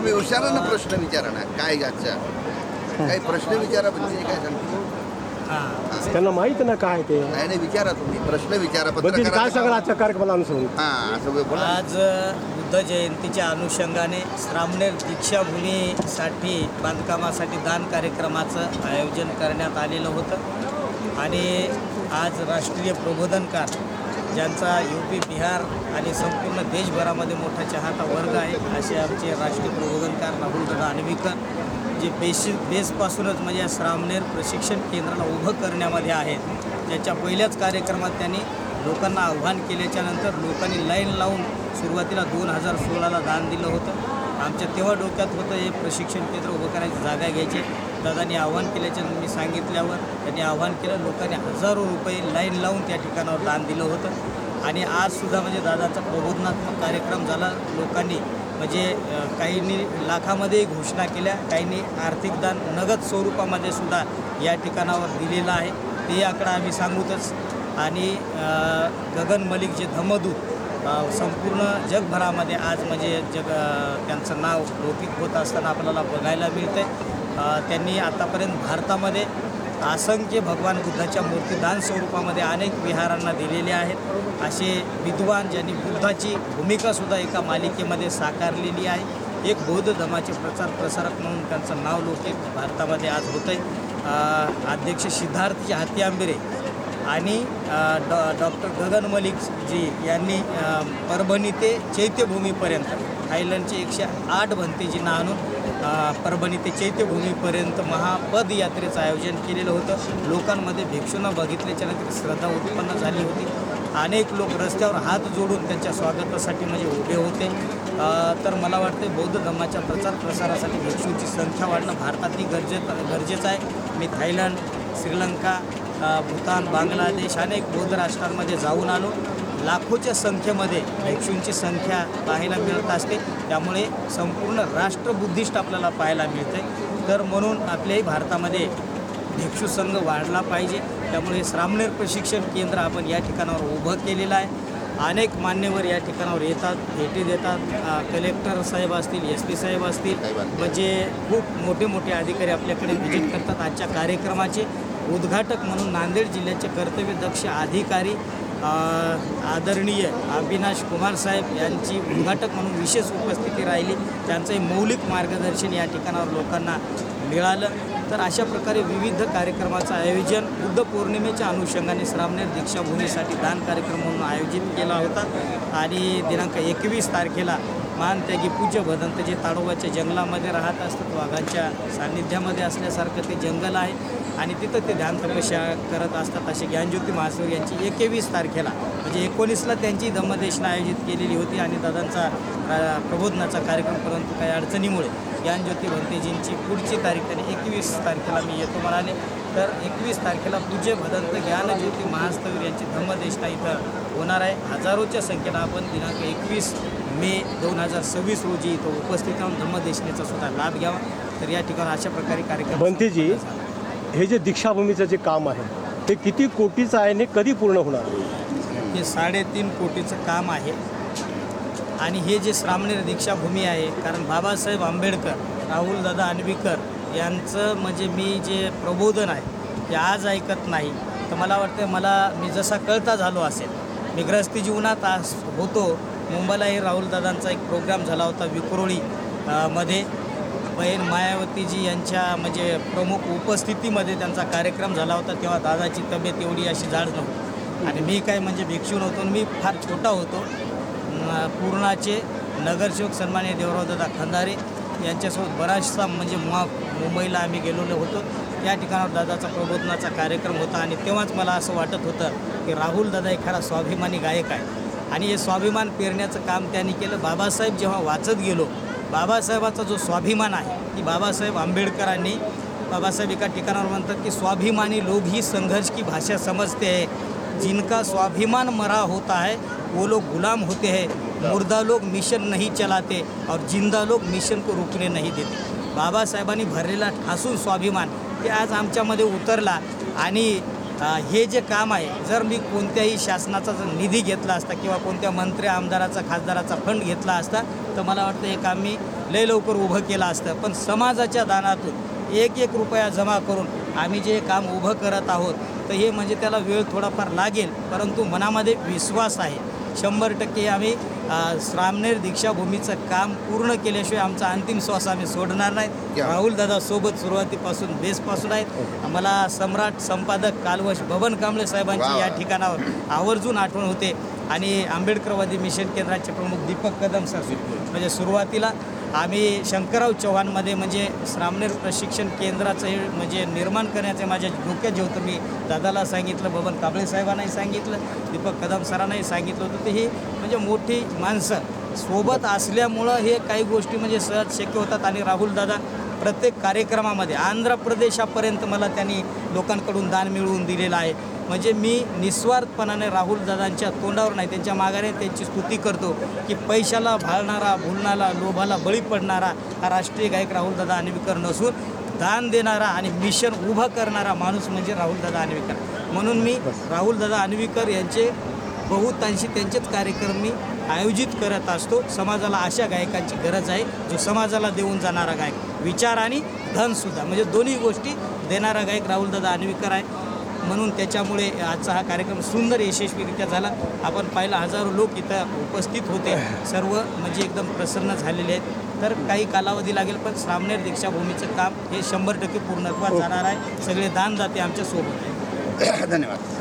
तुम्ही हुशारानं प्रश्न विचारा ना, काय घ्यायचा काही प्रश्न विचारा, म्हणजे काय सांगतो त्यांना माहित ना काय ते. नाही नाही, विचारा तुम्ही प्रश्न विचारा. बंधूजी काय सांगाल आजच्या कार्यक्रमाला अनुसरून? हां असं बोला. आज बुद्ध जयंतीच्या अनुषंगाने श्रामणेर दीक्षाभूमीसाठी बांधकामासाठी दान कार्यक्रमाचं आयोजन करण्यात आलेलं होतं आणि आज राष्ट्रीय प्रबोधनकार ज्यांचा UP बिहार आणि संपूर्ण देशभरामध्ये मोठा चाहता वर्ग आहे असे आमचे राष्ट्रीय प्रबोधनकार राहुलदादा आणवीकर, जे बेसपासूनच म्हणजे या श्रामणेर प्रशिक्षण केंद्राला उभं करण्यामध्ये आहेत. त्याच्या पहिल्याच कार्यक्रमात त्यांनी लोकांना आव्हान केल्याच्यानंतर लोकांनी लाईन लावून सुरुवातीला 2016ला दान दिलं होतं. आमच्या तेव्हा डोक्यात होतं हे प्रशिक्षण केंद्र उभं करायची जागा घ्यायची. दादांनी आव्हान केल्याच्यानंतर मी सांगितल्यावर त्यांनी आव्हान केलं. लोकांनी हजारो रुपये लाईन लावून त्या ठिकाणावर दान दिलं होतं आणि आजसुद्धा म्हणजे दादाचा प्रबोधनात्मक कार्यक्रम झाला. लोकांनी म्हणजे काहींनी लाखामध्ये घोषणा केल्या, काहींनी आर्थिक दान नगद स्वरूपामध्ये सुद्धा या ठिकाणावर दिलेलं आहे. ते आकडा आम्ही सांगूतच. आणि गगन मलिक जे धम्मदूत संपूर्ण जगभरामध्ये आज म्हणजे त्यांचं नाव लौकिक होत असताना आपल्याला बघायला मिळतं आहे. त्यांनी आतापर्यंत भारतामध्ये असंख्य भगवान बुद्धाच्या मूर्ती दान स्वरूपामध्ये अनेक विहारांना दिलेले आहेत. असे विद्वान ज्यांनी बुद्धाची भूमिकासुद्धा एका मालिकेमध्ये साकारलेली आहे. एक बौद्ध धर्माचे प्रचार प्रसारक म्हणून त्यांचं नाव लौकिक भारतामध्ये आज होतं आहे. अध्यक्ष सिद्धार्थ हाती आंबेरे आणि डॉक्टर गगन मलिक जी यांनी परभणी ते चैत्यभूमीपर्यंत थायलंडचे 108 भंतेजींना आणून परभणी ते चैत्यभूमीपर्यंत महापदयात्रेचं आयोजन केलेलं होतं. लोकांमध्ये भिक्षूंना बघितल्याच्यानंतर श्रद्धा उत्पन्न झाली होती. अनेक लोक रस्त्यावर हात जोडून त्यांच्या स्वागतासाठी म्हणजे उभे होते. तर मला वाटते बौद्ध धर्माच्या प्रचार प्रसारासाठी भिक्षूंची संख्या वाढणं भारतातही गरजेचं आहे. मी थायलंड, श्रीलंका, भूतान, बांगलादेश अनेक बौद्ध राष्ट्रांमध्ये जाऊन आलो. लाखोच्या संख्येमध्ये भिक्षूंची संख्या पाहायला मिळत असते. त्यामुळे संपूर्ण राष्ट्र बुद्धिस्ट आपल्याला पाहायला मिळते. तर म्हणून आपल्याही भारतामध्ये भिक्षू संघ वाढला पाहिजे. त्यामुळे श्रामणेर प्रशिक्षण केंद्र आपण या ठिकाणावर उभं केलेलं आहे. अनेक मान्यवर या ठिकाणावर येतात, भेटी देतात. कलेक्टर साहेब असतील, SP साहेब असतील, म्हणजे खूप मोठे मोठे अधिकारी आपल्याकडे व्हिजिट करतात. आजच्या कार्यक्रमाचे उद्घाटक म्हणून नांदेड जिल्ह्याचे कर्तव्यदक्ष अधिकारी आदरणीय अविनाश कुमार साहेब यांची उद्घाटक म्हणून विशेष उपस्थिती राहिली. त्यांचंही मौलिक मार्गदर्शन या ठिकाणावर लोकांना मिळालं. तर अशा प्रकारे विविध कार्यक्रमाचं आयोजन बुद्ध पौर्णिमेच्या अनुषंगाने श्रामणेर दीक्षाभूमीसाठी दान कार्यक्रम म्हणून आयोजित केला होता. आणि दिनांक 21 तारखेला मानत्यागी पूज्य भदंत जे ताडोबाच्या जंगलामध्ये राहत असतात, वाघांच्या सान्निध्यामध्ये असल्यासारखं ते जंगल आहे आणि तिथं ते ध्यान तपस्या करत असतात. असे ज्ञानज्योती महास्वामी यांची 21 तारखेला म्हणजे 19ला त्यांची धम्मदेशना आयोजित केलेली होती आणि दादांचा प्रबोधनाचा कार्यक्रम, परंतु काही अडचणीमुळे ज्ञानज्योती भंतेजींची पुढची तारीख त्यांनी 21 तारखेला मी येतो म्हणाले. तर 21 तारखेला पूज्य भदंत ज्ञानज्योती महास्थवीर यांची धम्मदेशना इथं होणार आहे. हजारोच्या संख्येनं आपण दिनांक 21 मे 2026 रोजी इथं उपस्थित राहून धम्मदेशनेचा सुद्धा लाभ घ्यावा. तर या ठिकाणी अशा प्रकारे कार्यक्रम. भंतेजी, हे जे दीक्षाभूमीचं जे काम आहे ते किती कोटीचं आहे आणि कधी पूर्ण होणार? हे 3.5 कोटीचं काम आहे. आणि हे जे श्रामणेर दीक्षाभूमी आहे, कारण बाबासाहेब आंबेडकर, राहुलदादा आणवीकर यांचं म्हणजे मी जे प्रबोधन आहे ते आज ऐकत नाही. तर मला वाटतं मी जसा कळता झालो असेल, मी ग्रस्ती जीवनात आज होतो. मुंबईलाही राहुलदादांचा एक प्रोग्राम झाला होता विक्रोळी मध्ये. बहीण मायावतीजी यांच्या म्हणजे प्रमुख उपस्थितीमध्ये त्यांचा कार्यक्रम झाला होता. तेव्हा दादाची तब्येत एवढी अशी जाड नव्हती आणि मी काय म्हणजे भिक्षू नव्हतो. मी फार छोटा होतो. पूर्णाचे नगरसेवक सन्माननीय देवरावदादा खंदारे यांच्यासोबत बराचसा म्हणजे मुंबईला आम्ही गेलेलो होतो. त्या ठिकाणावर दादाचा प्रबोधनाचा कार्यक्रम होता आणि तेव्हाच मला असं वाटत होतं की राहुलदादा एखादा स्वाभिमानी गायक आहे आणि हे स्वाभिमान पेरण्याचं काम त्यांनी केलं. बाबासाहेब जेव्हा वाचत गेलो, बाबासाहेबाचा जो स्वाभिमान आहे की बाबासाहेब आंबेडकरांनी, बाबासाहेब एका ठिकाणावर म्हणतात की स्वाभिमानी लोग ही संघर्ष की भाषा समजते हैं, जिनका स्वाभिमान मरा होता है वो लोग गुलाम होते हैं, मुर्दा लोग मिशन नहीं चलाते और जिंदा लोग मिशन को रुकने नहीं देते. बाबासाहेबांनी भरलेला ठासून स्वाभिमान ते आज आमच्यामध्ये उतरला. आणि हे जे काम आहे, जर मी कोणत्याही शासनाचा जर निधी घेतला असता किंवा कोणत्या मंत्री आमदाराचा खासदाराचा फंड घेतला असता तर मला वाटतं हे काम मी लय लवकर उभं केलं असतं. पण समाजाच्या दानातून एक एक रुपया जमा करून आम्ही जे काम उभं करत आहोत, तर हे म्हणजे त्याला वेळ थोडाफार लागेल, परंतु मनामध्ये विश्वास आहे. 100% आम्ही श्रामणेर दीक्षाभूमीचं काम पूर्ण केल्याशिवाय आमचा अंतिम श्वास आम्ही सोडणार नाही. राहुल दादा सोबत सुरुवातीपासून बेसपासून आहेत. मला सम्राट संपादक कालवश बबन कांबळे साहेबांची या ठिकाणावर आवर्जून आठवण होते आणि आंबेडकरवादी मिशन केंद्राचे प्रमुख दीपक कदम सर, म्हणजे सुरुवातीला आम्ही शंकरराव चव्हाणमध्ये म्हणजे श्रामणेर प्रशिक्षण केंद्राचं हे म्हणजे निर्माण करण्याचे माझ्या डोक्यात जे होतं, मी दादाला सांगितलं, बबन कांबळे साहेबांनाही सांगितलं, दीपक कदम सरांनाही सांगितलं होतं. तर ही म्हणजे मोठी माणसं सोबत असल्यामुळं हे काही गोष्टी म्हणजे सहज शक्य होतात. आणि राहुल दादा प्रत्येक कार्यक्रमामध्ये आंध्र प्रदेशापर्यंत मला त्यांनी लोकांकडून दान मिळवून दिलेलं आहे. म्हणजे मी निस्वार्थपणाने राहुल दादांच्या तोंडावर नाही, त्यांच्या मागाने त्यांची स्तुती करतो की पैशाला भाळणारा, भुलणारा, लोभाला बळी पडणारा हा राष्ट्रीय गायक राहुल दादा आण्विकर नसून दान देणारा आणि मिशन उभं करणारा माणूस म्हणजे राहुल दादा आण्विकर. म्हणून मी राहुल दादा आण्विकर यांचे बहुतांशी त्यांचेच कार्यक्रम मी आयोजित करत असतो. समाजाला अशा गायकांची गरज आहे जो समाजाला देऊन जाणारा गायक, विचार आणि धनसुद्धा म्हणजे दोन्ही गोष्टी देणारा गायक राहुल दादा आण्विकर आहे. म्हणून त्याच्यामुळे आजचा हा कार्यक्रम सुंदर यशस्वीरित्या झाला. आपण पाहिलं हजारो लोक इथं उपस्थित होते, सर्व म्हणजे एकदम प्रसन्न झालेले आहेत. तर काही कालावधी लागेल, पण श्रामणेर दीक्षाभूमीचं काम हे 100% पूर्णत्वास जाणार आहे. सगळे दानदाते आमच्या सोबत आहेत. धन्यवाद.